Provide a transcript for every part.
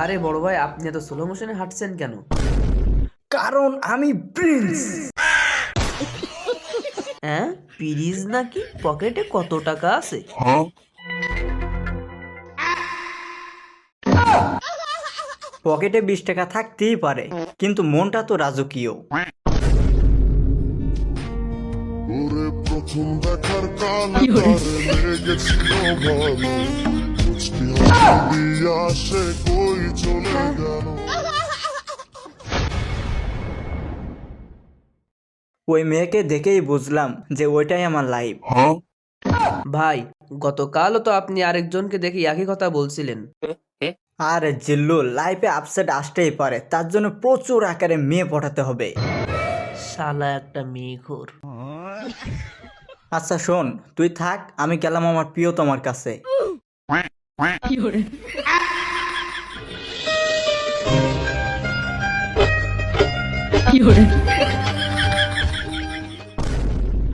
আরে বড় ভাই, আপনি এত স্লো মোশনে হাঁটছেন কেন? কারণ আমি প্রিন্স। হ্যাঁ, পিরিজ নাকি? পকেটে কত টাকা আছে? পকেটে 20 টাকা থাকতেই পারে, কিন্তু মনটা তো রাজকীয়। ওরে প্রথম দেখার কালে তারে লেগেছিল ভালো, মুচকি হাসি দিয়া সে কই চলে গেল। ওই মেয়েকে দেখেই বুঝলাম যে ওইটাই আমার লাইফ। ভাই, গতকালও তো আপনি আরেকজনকে দেখে একই কথা বলছিলেন। আর জিল্লু, লাইফে আপসেট আসতেই পারে, তার জন্য প্রচুর আকারে মেয়ে পটাতে হবে। শালা একটা মেয়েঘোর। আচ্ছা শোন, তুই থাক, আমি গেলাম আমার প্রিয় তোমার কাছে।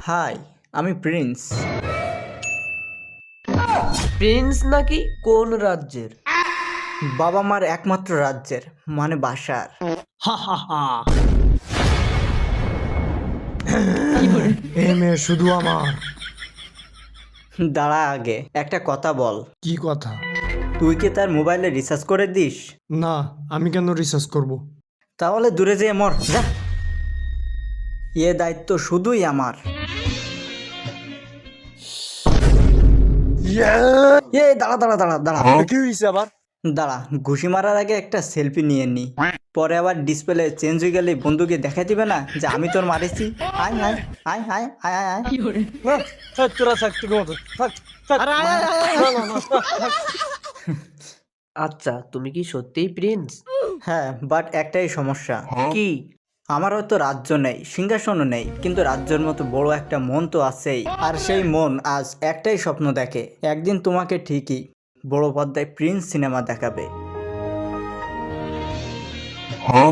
হাই, আমি প্রিন্স। প্রিন্স নাকি? কোন রাজ্যের? বাবা মার একমাত্র রাজ্যের, মানে বাসার। এই মেয়ে শুধু আমার। দাঁড়া, আগে একটা কথা বল, কি কথা? তুই কি তার মোবাইলে রিচার্জ করে দিস? না, আমি কেন রিসার্চ করব? তাহলে দূরে যেয়ে মর যা। এ দায়িত্ব শুধুই আমার। এ দাঁড়া দাঁড়া দাঁড়া দাঁড়া কি হয়েছে আবার? দাঁড়া, ঘুষি মারার আগে একটা সেলফি নিয়ে নি, পরে আবার ডিসপ্লে চেঞ্জ হয়ে গেলে বন্ধুকে দেখাই দিবে না যে আমি তোর মারিছি। আয় আয় আয় আয় আয় আয় আয়। তোরা থাক, তোর মতো থাক, থাক। আচ্ছা, তুমি কি সত্যিই প্রিন্স? হ্যাঁ, বাট একটাই সমস্যা। কি? আমার হয়তো রাজ্য নেই, সিংহাসনও নেই, কিন্তু রাজ্যের মতো বড় একটা মন তো আছেই। আর সেই মন আজ একটাই স্বপ্ন দেখে, একদিন তোমাকে ঠিকই বড় পর্দায় প্রিন্স সিনেমা দেখাবে। হ্যাঁ